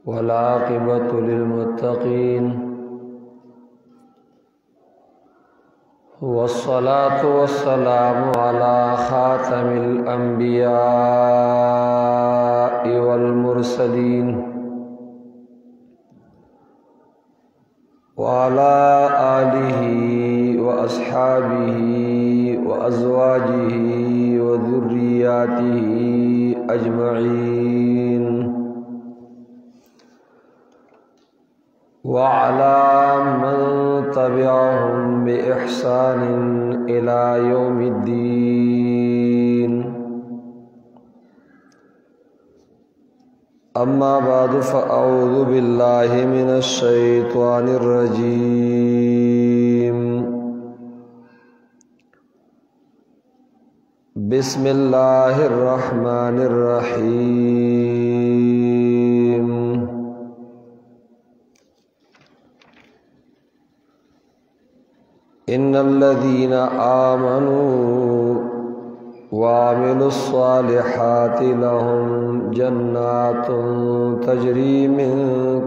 वल्आक़िबतु लिल्मुत्तक़ीन वस्सलातु वस्सलामु अला ख़ातमिल अंबियाइ वल मुरसलीन व अला आलिहि व अस्हाबिहि व अज़वाजिहि व ज़ुर्रिय्यातिहि अजमईन व अला मन तबिअहुम बिइहसानिन इला यौमिद्दीन। अम्मा बादु फ़अऊज़ु बिल्लाहि मिनश शैत्वानिर रजीम। बिस्मिल्लाहिर रहमानिर रहीम। इन्नल्लज़ीना आमनू वामिलुस्सालिहाति लहुम जन्नातुन तजरी मिन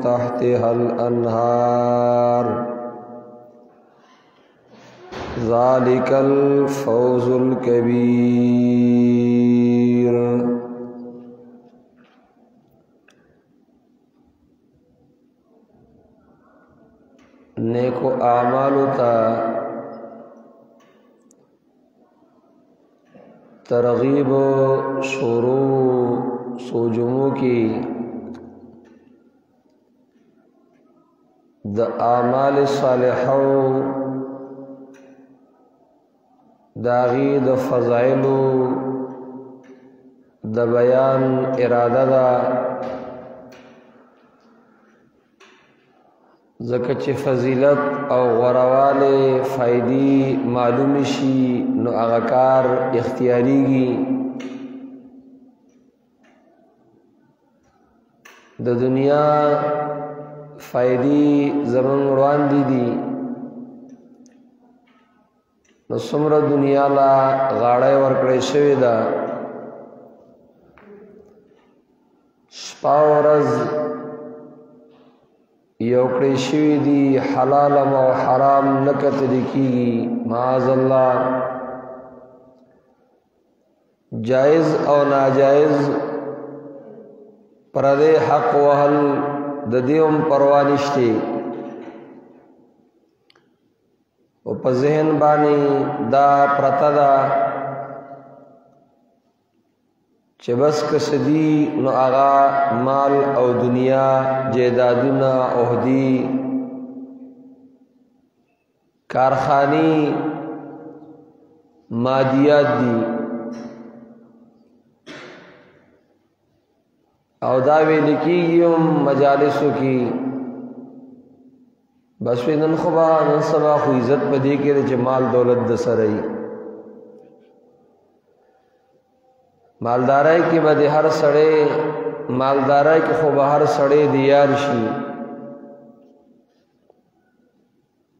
तहतिहल अन्हार ज़ालिकल फ़ौज़ुल कबीर। नेको आमालु ता तरगीब शुरू सोजुमों की द आमाल सालिहा दागी द फ़ज़ाइलु द बयान इरादा दा ज़कच फ़ज़ीलत और गरवाले फ़ायदी मालूम शी नो आगाकार इख्तियारीगी द दुनिया फ़ायदी ज़मन रुआन दी नो सुमर दुनिया ला गाड़े वर्कड़े शवे दा शपा वरज़ योकड़े शिवी दी हलालम और हराम नकत लिखीगी माज़अल्लाह। जायज़ और नाजायज़ परदे हक वहल ददियों परवानिश्ते और पज़हन बानी दा प्रतदा चबस कसदी न आगा माल और दुनिया जेदादुना ओहदी कारखानी मादियात दी और दावे लिखी मजालिसों की बस वे नन खुबा नन सबा खु इज़्ज़त पदे के माल दौलत दसरई मालदाराई के बदे हर सड़े मालदाराई के खूब हर सड़े दियार शी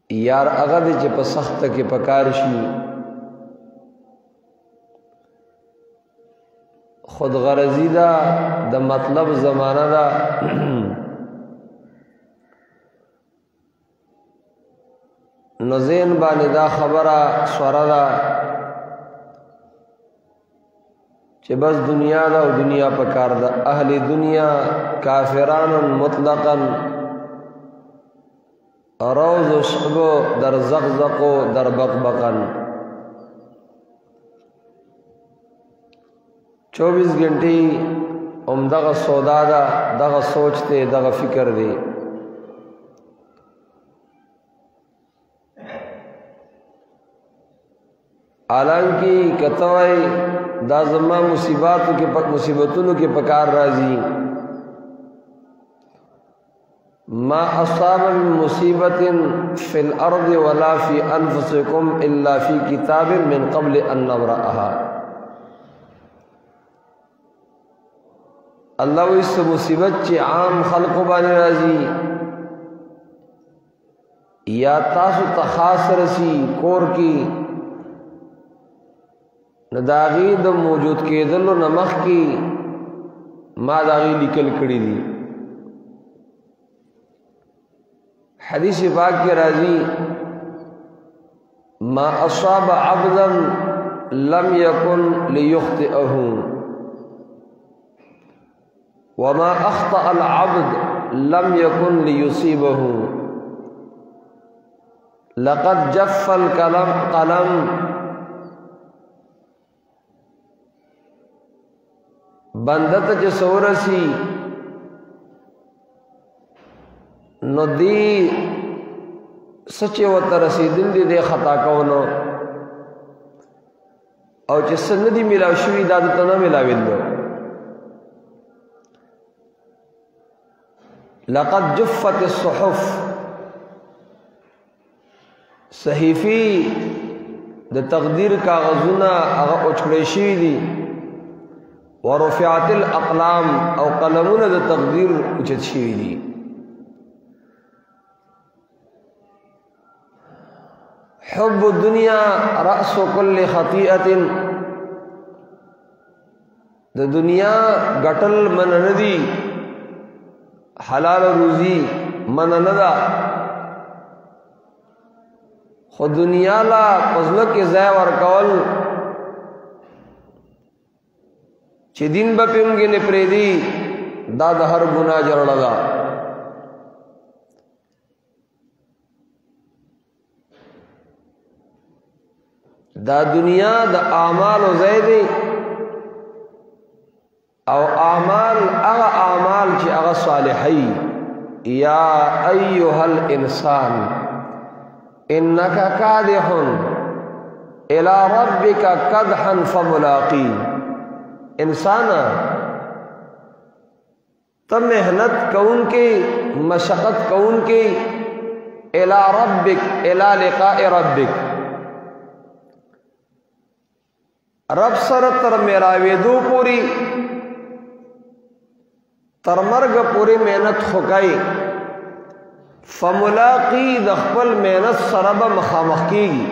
यार अगर चे पसख्त के पकार शी खुद गरजीदा द मतलब ज़माना दा नज़ेन बानिदा खबरा स्वरदा कि बस दुनिया दा और दुनिया पकार दा अहली दुनिया काफिरान मुतलकन रोज़ शबो दर ज़क़-ज़क़ो दर बक़-बक़न 24 घंटे दगा सौदा दा दगा सोचते दगा फिक्र दे हालांकि कतवाई दाज़मा मुसीबतों के पकार राजी मा असाब मिन मुसीबतिन फिल अर्द वला फी अनफुसिकुम इल्ला फी किताबिन मिन क़ब्ल अन नब्रअहा। अल्लाह इस मुसीबत चे आम खल्क़ बानी राजी या तासु तखास रसी कोर की न दागी द मौजूद के दलो नमख की मा दागी लिकल कड़ी दी حدیث پاک کے راضی ما اصاب عبدا لم يكن ليخطئه وما اخطأ العبد لم يكن ليصيبه لقد جف القلم بندت جسورسی نو دی سچے و ترسیدل دی خطا کونو او چې سندی ملاو شوی دا دته نه ملاویلو لقد جفت الصحف صحیفی د تقدیر کاغذونه هغه اوچړې شوی دي ورفعت الاقلام او قلمونه د تقدیر اوچت شوی دي حب الدنیا رأس كل خطیئت د دنیا گٹل من ندی حلال روزی من ندا خود دنیا لا پزلک ځای ورکول چې دین به پیمږي نه پریدي دا د هر ګناه جوړه ده دا دنیا د اعمال او زیدی او اعمال هغه اعمال چې هغه صالحي یا ایها الانسان انك کادح الى ربك کدحا فملاقی انسان تم محنت کون کے مشقت کون کے الى ربك الى لقاء ربك رب سره تر میراویدو پوری تر مرګ پوری محنت خوکای فملاقی د خپل محنت سره به مخامخ کیږي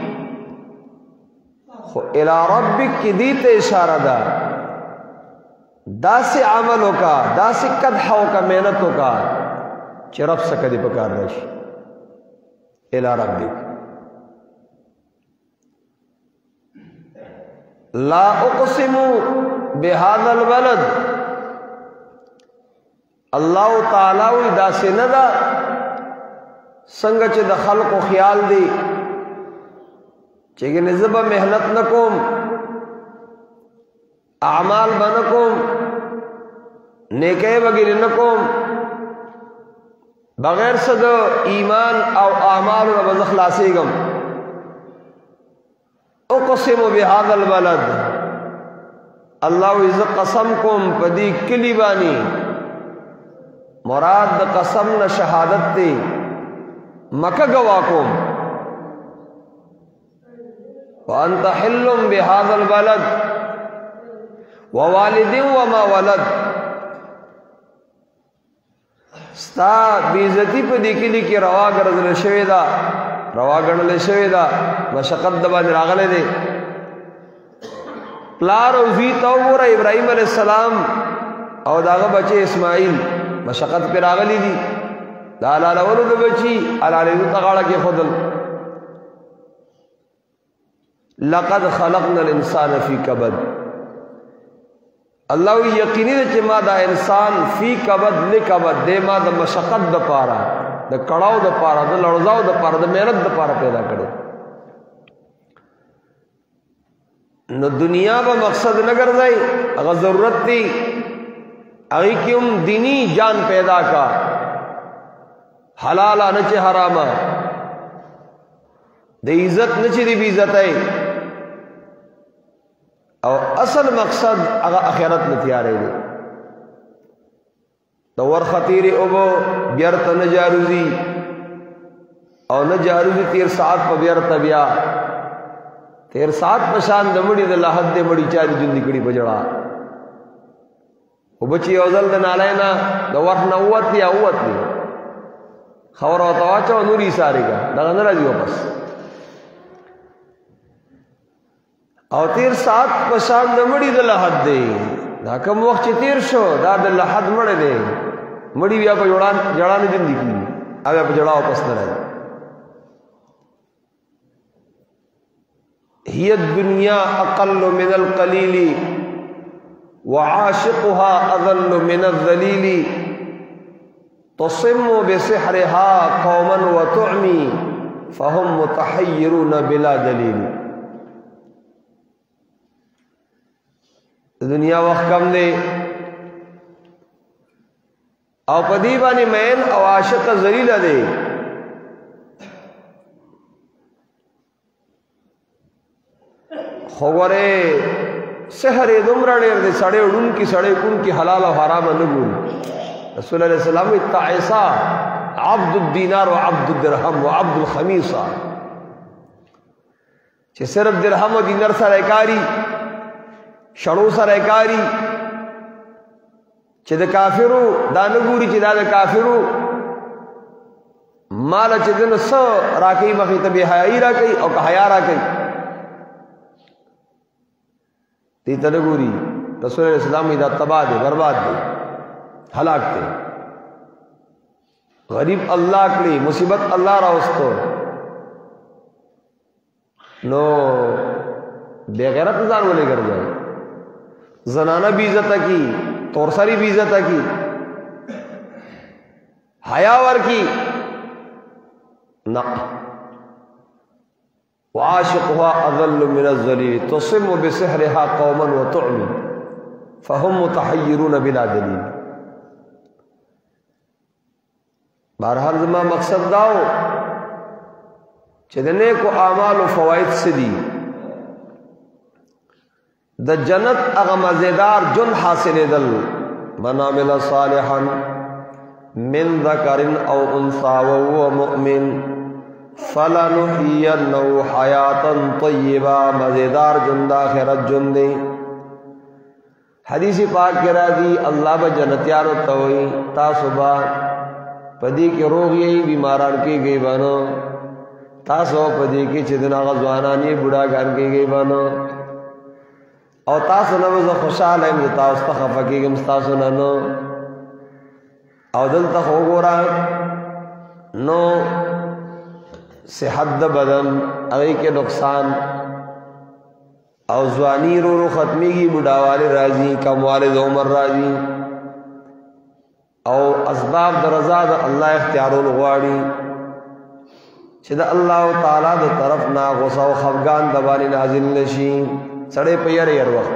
خو الی ربک کی دی ته اشاره ده داسې عمل وکا داسې کدح وکا محنت وکا چې رب څخه دی پکار راشي الی ربک لا اقسم بهذا البلد الله تعالی وی دا سندا څنګه چې د خلقو خیال دی چې نسبه مهنت نکوم اعمال بنکوم نیکه وغیرہ نکوم بغیر صد ایمان او اعمال و خلاصيګم اقسم بهذا البلد الله عز قسم کوم پدی کلی بانی مراد قسم نہ شہادت دی مکہ گوا کوم وانت حل بهذا البلد ووالد وما ولد ستا بیزتی پدی کلی کی روا گرزل شوی دا روا گنل شوی دا مشقت دبا راغله دي پلار او زی تو ور ابراهيم عليه السلام او داغه بچي اسماعیل مشقت پر راغلي دي دا لاله ولود بچي الاله تغاړه کې خدل لقد خلقنا الانسان في كبد الله یقیني چې ما دا انسان فی کبد لکبد دې ما د مشقت د پاره د کړهو د پاره د لړزاو د پاره د مهنت د پاره پیدا کړو نو دنیا به مقصد نه ګرځي هغه ضرورت دی هغه کوم دینی جان پیدا کا حلال نه چې حرام د عزت نه چې دی بی عزت او اصل مقصد هغه آخرت نه تیارې دی د ور خطیر او بیرته نه جاروزی او نه جاروزی تیر ساعت په بیرته بیا تیر ساعت پشان د مړي د لحد د مړي چا دي جندي کړي بجړه او بچي اوزل د نالینا د ور نووت یا اوت دی خبر او تواچو نوري ساريګه دا نه راځي واپس او تیر ساعت پشان د مړي د لحد دی دا کوم وخت چې تیر شو دا د لحد مړ دی مړي بیا په جوړان جړان جندي کی अब आप जड़ाओ पसंद रहे हिय दुनिया अक़ल्लु मिनल क़लीली व आशिक़ुहा अज़ल्लु मिनल ज़लीली तुसिम्मु बिसिहरिहा क़ौमन व तुअमी फ़हुम मुतहय्यरून बिला दलील। दुनिया वक्त कम दे और पदी बानी मैन और आशिक जलीला दे खबरे सहरे दुमरा डेर दे सड़े उड़ून की सड़े कुन की हलाल और हराम नगुल। रसूल अलैहि सलाम इत्ताइसा अब्दुद दीनार व अब्दुद दिरहम व अब्दुल खमीसा चे सिर्फ दिरहम और दीनार सरकारी शणु सरकारी चे द काफिरू दानगूरी चे दा काफिरू माल चे दिन स राकई मखी तबी हयाई राकई और हया राकई ती तनगूरी रसूल इस्लाम इदा तबाह दे बर्बाद दे हलाक दे गरीब अल्लाह कड़ी मुसीबत अल्लाह रास्तो नो बेगैरत इंसान बोले कर जाए जनाना भी इज्जत की तोरसारी भी इज्जत की हयावर की ना वाशिक़ुहा अज़ल्लु मिनज़ ज़लील तुसिम्मु बिसिहरिहा क़ौमन व तुअमी फ़हुम मुतहय्यरून बिला दलील। बहरहाल जमा मकसद दाओ चदने को आमाल व फ़वाइद से दी द जन्नत अग मज़ेदार जुन हासिल दल मन अमिल सालिहन मिन ज़करिन औ उन्सा व हुव मुअमिन फलनुहियन्नहु हयातन तय्यबा मज़ेदार जुंदा खैरत जुंदे। हदीस पाक के राजी अल्लाह ब जन्नतियारो तवई ता सुबह पदी के रोग यही बीमारान के गई बनो ता सो पदी के चिदना गजवानानी बुढ़ा गान के गई बनो और ता सुनव खुशहाल है मुझता उस्ता खफा की गमस्ता सुननो और दिल तक हो गोरा नो सेहत बदन अगे के नुकसान और जवानी रो रो ख़त्मी की बुढ़ा वाले राजी कम वाले उमर राजी और असबाब दरजा द अल्लाह इख्तियारुल गवाड़ी छिद अल्लाह ताला द तरफ ना गुस्सा व खफगान दबानी नाजिल नशी सड़े पैर यर वक्त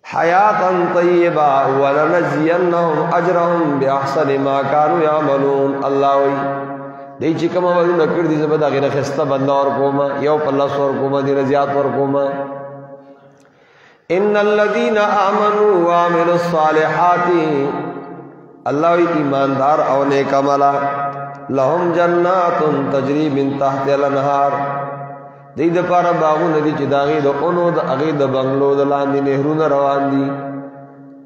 हयातन तय्यबा व लनज़ियन्नहुम अजरहुम बिअहसनि मा कानू यअमलून। अल्लाह दे चिकमा वरु नकर दी जबदा के खस्ता बंदा और कोमा यो पल्ला सोर कोमा दी रजियात और कोमा इन्नल्लज़ीना आमनू व अमिलुस सालिहाति अल्लाह ईमानदार और नेक अमला लहुम जन्नातुन तजरी मिन तहतिल अनहार दी द पारा बागु नदी चिदागी द ओनो द अगी द बंगलो द लांदी नेहरूना रवान दी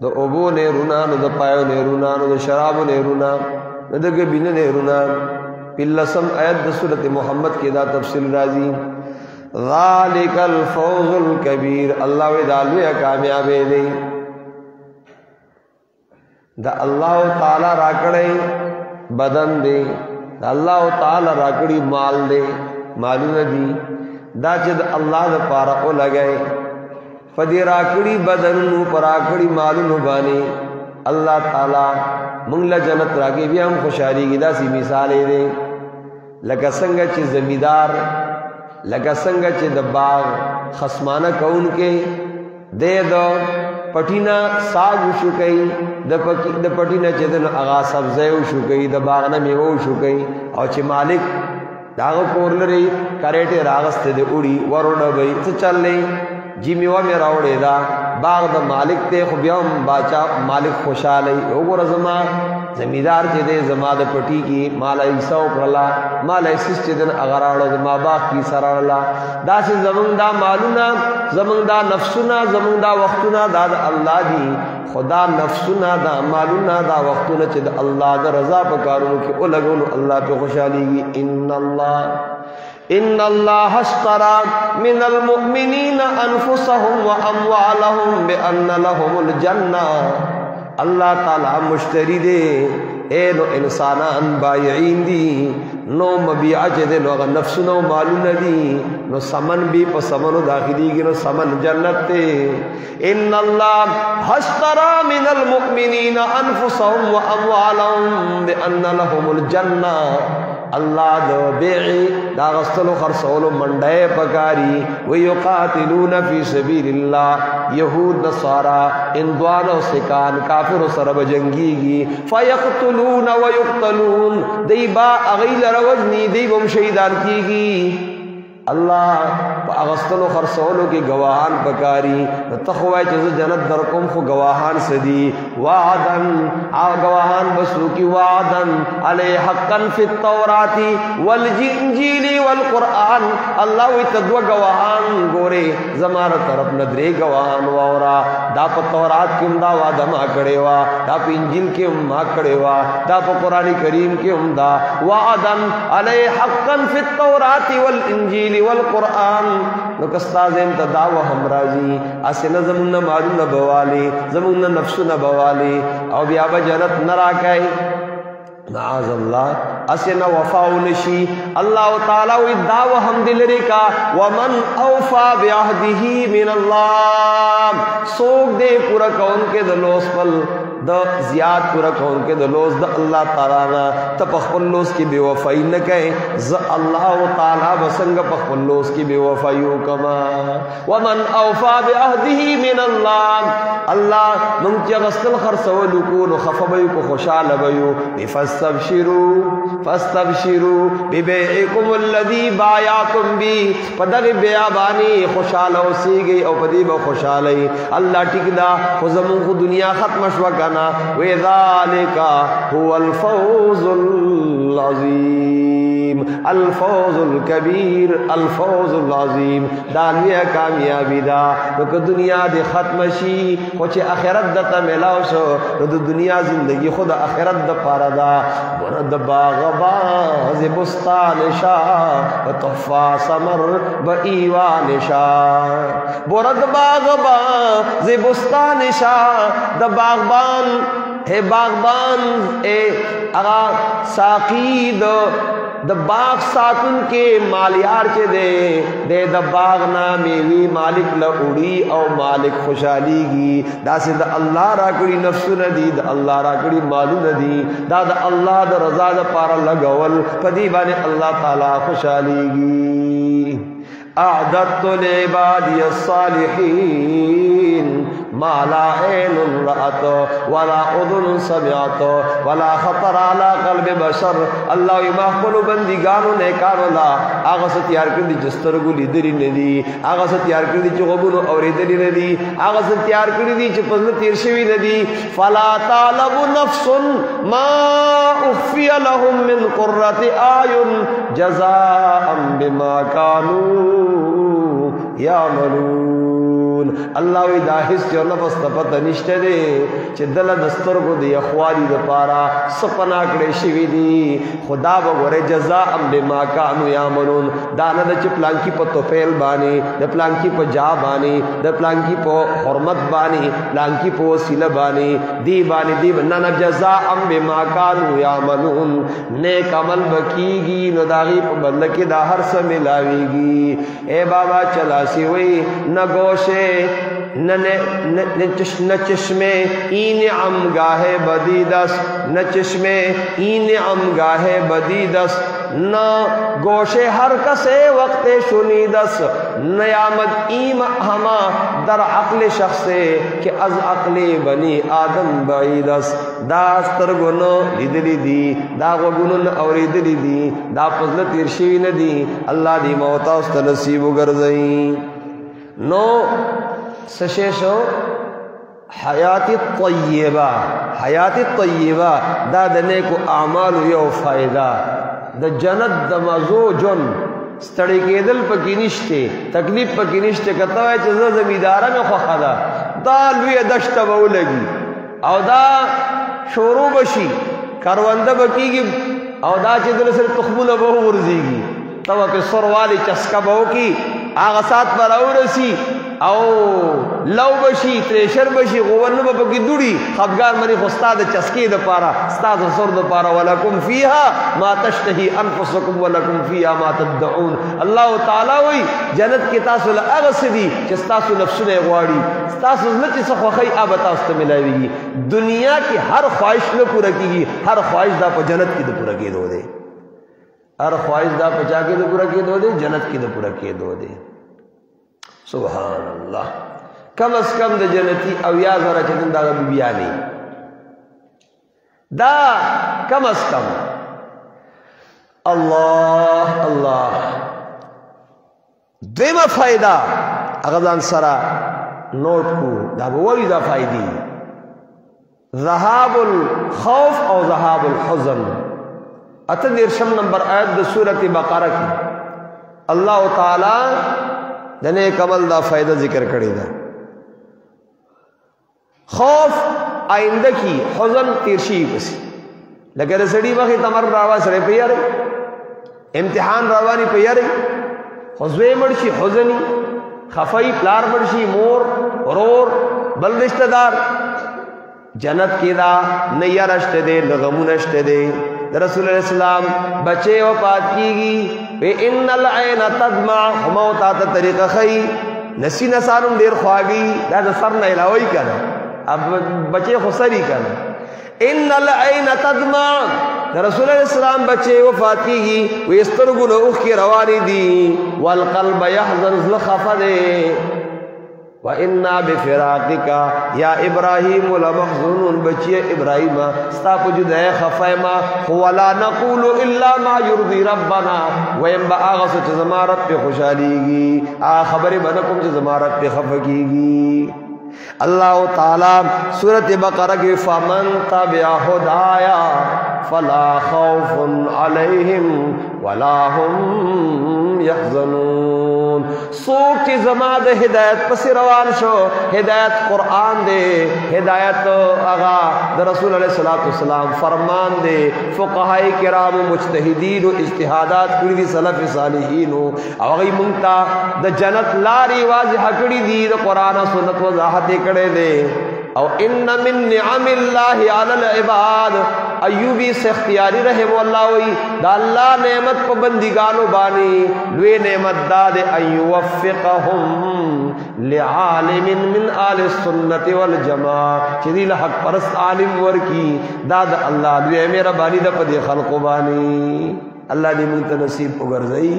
द ओबो नेहरूना द पायो नेहरूना द शराबो नेहरूना द गबिन नेहरूना पिल्लसम आयत सूरत मोहम्मद के दा तफसील राजी ज़ालिकल फौज़ुल कबीर अल्लाह वे दालवे कामयाबे दे द अल्लाह ताला राकड़े बदन दे द अल्लाह ताला राकड़ी माल दे मालू दी दा जद अल्लाह द पारा ओ लगाए पदी राकड़ी बदन नु पराकड़ी मालू नु बाने अल्लाह ताला मंगला जन्नत रागे भी हम खुशहाली की दासी मिसाल दे लगा संग च जमींदार लगा संग च दबाग खसमाना कौन के दे दो पटीना साग शुकई द पटीना चेदन आगा सब्ज़े शुकई द बागना में वो शुकई और च मालिक दागो कोरल रही करेटे रागस्ते दे उड़ी वरोड भाई तो चल ले जिम्मेवा में रावड़े दा बाग द मालिक ते खुबियम बाचा मालिक खुशहाल है वो रजमा जमींदार चे दे जमा द पटी की माला ईसा उकरला माला इसिस चे दिन अगराड़ो मा बाग की सराड़ला दा से जमंदा मालूना जमंदा नफ्सुना जमंदा वक्तुना दाद अल्लाह दी खुदा नफ्सुना दा मालूना दा वक्तुना चे द अल्लाह द रजा पकारू के ओ लगोन अल्लाह पे खुशहाली की इन्नल्लाह अश्तरा मिनल मुमिनीना अनफुसहुम व अमवालहुम बिअन्न लहुमुल जन्नह अल्लाह ताला मुश्तरी दे اے نو انسانان بایعین دی نو مبیع چه دے نو اگر نفس نو مالون دی نو سمن بھی پا سمنو داخلی گی نو سمن جنت تے ان اللہ اشترى من المؤمنین انفسهم و اموالهم بان لهم الجنہ اللہ دو بیعی دا غستلو خرسولو منڈے پکاری ویقاتلون فی سبیل اللہ یہود نصارا اندوانو سکان کافر سرب جنگی گی فیقتلون ویقتلون دی با اغیل روجنی دی بم شہیدان کی گی اللہ اغسطلو خرسولو کی گواہان پکاری تخوائی چیز جنت درکم خو گواہان سدی وعدن گواہان بسو کی وعدن علی حقا فی التوراتی والجنجیل والقرآن اللہ وی تدو گواہان گورے زمان طرف ندرے گواہان وورا دا پا تورات کم دا وعدہ ما کڑے وا دا پا انجیل کم ما کڑے وا دا پا قرآن کریم کم دا وعدن علی حقا فی التوراتی والانجیل والقرآن نو کستازین تا دعوة ہم راضی اسے نظمون مالون بوالی زمون نفسون بوالی او بیابا جنت نراکائی معاذ اللہ اسے نہ وفاو نشی اللہ تعالیٰ وی دعوة ہم دلری کا ومن اوفا بعہدہی من اللہ سوک دے پورا کون کے دلوس پل دا زیاد پورا کون کے دلوس دا اللہ تعالیٰ نا تا پخپلوس کی بے وفائی نہ کہیں ز اللہ تعالیٰ بسنگ پخپلوس کی بے وفائیو کما ومن اوفا بعہدہی من اللہ اللہ منچ غسل خرسو لکون خفبیو کو خوشال بیو فاستبشروا ببیعکم الذی بایعتم بی پدغ بیعبانی خوشالو سی گئی او پدیب خوشالی اللہ ٹکدا خزمون کو دنیا ختم شوکا وذالک هو الفوز العظیم الفوز الكبیر الفوز العظیم دالوی کامیابی دا کہ دنیا دی ختم شی خوچ آخرت دا ملاو شو دو دنیا زندگی خود آخرت دا پارا دا برد باغ باز بستان شا و تحفا سمر با ایوان شا برد باغ باز بستان شا دا باغبان اے باغبان اے اغا ساقی دا باغ ساتن کے مالیار چے دے دا باغ نامیوی مالک لعوڑی او مالک خوشحالی گی دا سے دا اللہ راکڑی نفس ندی دا اللہ راکڑی مالو ندی دا دا اللہ دا رضا دا پارا لگول پدیبان اللہ تعالی خوشحالی گی اعددت لعبادی الصالحین ما لا عین رأت ولا اذن سمعت ولا خطر على قلب بشر اللہ محفل بندگانو نیکانو لا آغا سے تیار کردی جسترگو لیدری ندی آغا سے تیار کردی چو غبونو اوریدری ندی آغا سے تیار کردی چو پزل تیرشوی ندی فلا تعلم نفس ما اخفی لهم من قررت آیون جزاء بما کانو یعملون اللہ وی دا حس جو نفس تا پتہ نشتے دے چھ دل دستر کو دی اخواری دا پارا سپنا کڑے شوی دی خدا بگورے جزاء بما کانو یعملون دانا دا چھ پلانکی پا توفیل بانی دا پلانکی پا جا بانی دا پلانکی پا حرمت بانی پلانکی پا وسیلہ بانی دی بانی دی بنانا جزاء بما کانو یعملون نیک عمل بکیگی نو داغی پا بدلکی دا ہر سا ملاوی گی اے بابا چلا سی وی نہ گوشے نہ چشمے این عم گاہے بدیدس نہ چشمے این عم گاہے بدیدس نہ گوشے ہر کسے وقت شنیدس نیامد ایم ہما در عقل شخصے کہ از عقل بنی آدم بعیدس دا استرگنو لیدلی دی دا غگنو اوریدلی دی دا پزل تیرشوی ندی اللہ دی موتا است نصیب گرزئی نو سشیشو حیات طیبہ حیات طیبہ دا دنے کو اعمال یو فائدہ دا جنت دا مزو جن ستڑی کے دل پکی نشتے تکلیف پکی نشتے کتا ہے چیزا زمیدارہ میں خوخا دا لوی دشت باو لگی او دا شورو بشی کاروندہ بکی گی او دا چی دل سر تخمون باو ورزی گی تو کہ سر والی چسکا باو کی آغا سات پر او رسی او لو بشي تریشر بشي غوون به پکې دوړي خفګار منی خو استاد چسکی د پاره استاد سر د پاره ولکم فیها ما تشتهي انفسکم ولکم فیها ما تدعون الله تعالی وی جنت کې تاسو له هغه سدي چې تاسو نفسونه غواړي تاسو نه چې څه خوخی اب تاسو ته ملایوي دنیا کې هر خواهش نه پوره کیږي هر خواهش دا په جنت کې د پوره کېدو دی هر خواهش دا په چا کې د پوره کېدو دی جنت کې د پوره کېدو دی سبحان الله کم از کم د جنتی او یا زره چې دا بیانې دا کم از کم الله الله دیمه فائدہ اغدان سرا نوٹ کو دا بوئی دا فائدی ذهاب الخوف او ذهاب الحزن اتدرشم نمبر آیت دا سورت بقرہ کی اللہ تعالی دنے کمل دا فائدہ ذکر کری دا خوف آئندہ کی حزن تیرشی کسی لکہ رسڑی باقی تمر راوا سرے پیارے امتحان روانی پیارے حزوے مرشی حزنی خفائی پلار مرشی مور ورور بل رشتہ دار جنت کی دا نیا رشت دے لغمون رشت دے رسول اللہ السلام بچے وفات کی گی وی ان العین تدمع موتا تا طریقہ خی نسی نسانم دیر خواگی دا سر نہلاوئی کنا اب بچے خسری کنا ان العین تدمع رسول اللہ السلام بچے وفات کی گی وی استرگن اوخ کی روانی دی والقلب یحزن زلخف دے وَإِنَّا بِفِرَاقِكَ یا ابراہیم لَمَحْزُنٌ بچی ابراہیم ستاپ جدہ خفائما وَلَا نَقُولُ إِلَّا مَا يُرْضِي رَبَّنَا وَيَنْ بَآغَسُ چزمارت پہ خوشحالی گی خبر بنکم چزمارت پہ خفقی گی اللہ تعالی سورت بقرہ کی فَمَنْ تَبِعَ هُدَايَا فَلَا خَوْفٌ عَلَيْهِمْ وَلَا هُمْ يَحْزَنُونَ سوک چی زمان دے ہدایت پس روان شو ہدایت قرآن دے ہدایت آغا دے رسول علیہ السلام فرمان دے فقہائی کرام و مجتہدین و اجتہادات کری دی سلف صالحین و آغای منگتا دے جنت لاری واضح کری دی دے قرآن و سنت وضاحت کڑے دے او ان من نعم اللہ علی العباد ایوبی سے اختیاری رہے وہ اللہ ہوئی دا اللہ نعمت کو بندگانو بانی لوی نعمت داد ایوفقہم لعالم من آل السنت والجماع چیزی لحق پرست عالم ورکی داد اللہ لوی میرا بانی دا پدی خلق بانی اللہ دی منت نصیب اگرزئی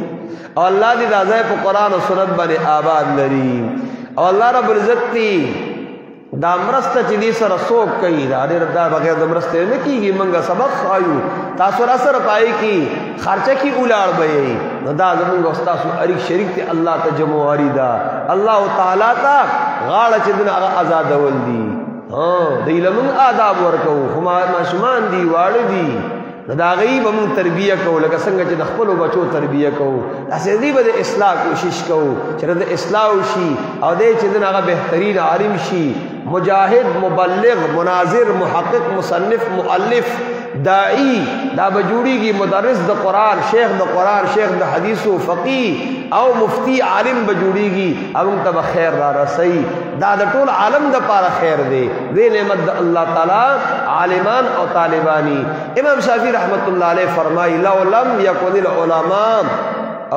اور اللہ دی دازائے پا قرآن و سنت بانی آباد لری اور اللہ رب العزت تی دا مرسته چې دې سره څوک کوي دا ډېر دا بغیر د مرستې نه کېږي موږ سبق خایو تاسو را سره پای کې خرچه کې ولاړ به نو دا زموږ استاد اړیک شریک ته الله ته جمعواري دا الله تعالی ته غاړه چې دغه آزاد ول دي د علم آداب ورکو خو ماشومان دي واړه دي دا غیب موږ تربیه کوو لکه څنګه چې د خپل بچو تربیه کوو تاسو دې به د اصلاح کوشش کوو چې د اصلاح شي او دې چې دغه بهترین عالم شي مجاہد مبلغ مناظر محقق مصنف مؤلف داعی دا بجوڑی کی مدرس دا قرآن شیخ دا حدیث و فقیہ او مفتی عالم بجوڑی کی اب انتا بخیر دا رسی دا طول عالم دا پارا خیر دے دے نعمت دا اللہ تعالی عالمان او طالبانی امام شافعی رحمت اللہ علیہ فرمائی لو لم یکن العلماء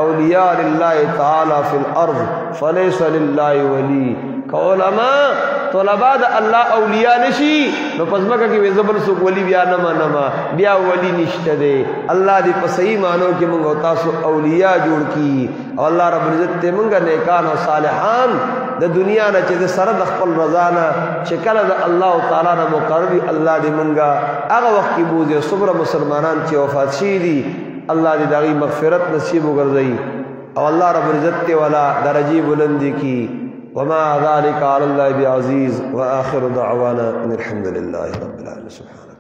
اولیاء للہ تعالی فی الارض فلیس للہ ولی کہ علماء طلباء دا اللہ اولیاء نشی نو پزمکہ کی ویزبر سوک ولی بیا نما بیا ولی نشت دے اللہ دی پسئی مانو کی منگو تاسو اولیاء جوڑ کی اور اللہ رب العزت تے منگا نیکان و صالحان دا دنیا نا چیز سرد اخپل رضانا چکل دا اللہ تعالی نا مقرری اللہ دی منگا اگا وقت کی بوزے صبر مسلمانان چی وفات شیدی اللہ دی داغی مغفرت نصیب گردئی اور اللہ رب العزت تے والا درجی بلندی کی وما ذلك على الله بعزيز وآخر دعوانا ان الحمد لله رب العالمين سبحانه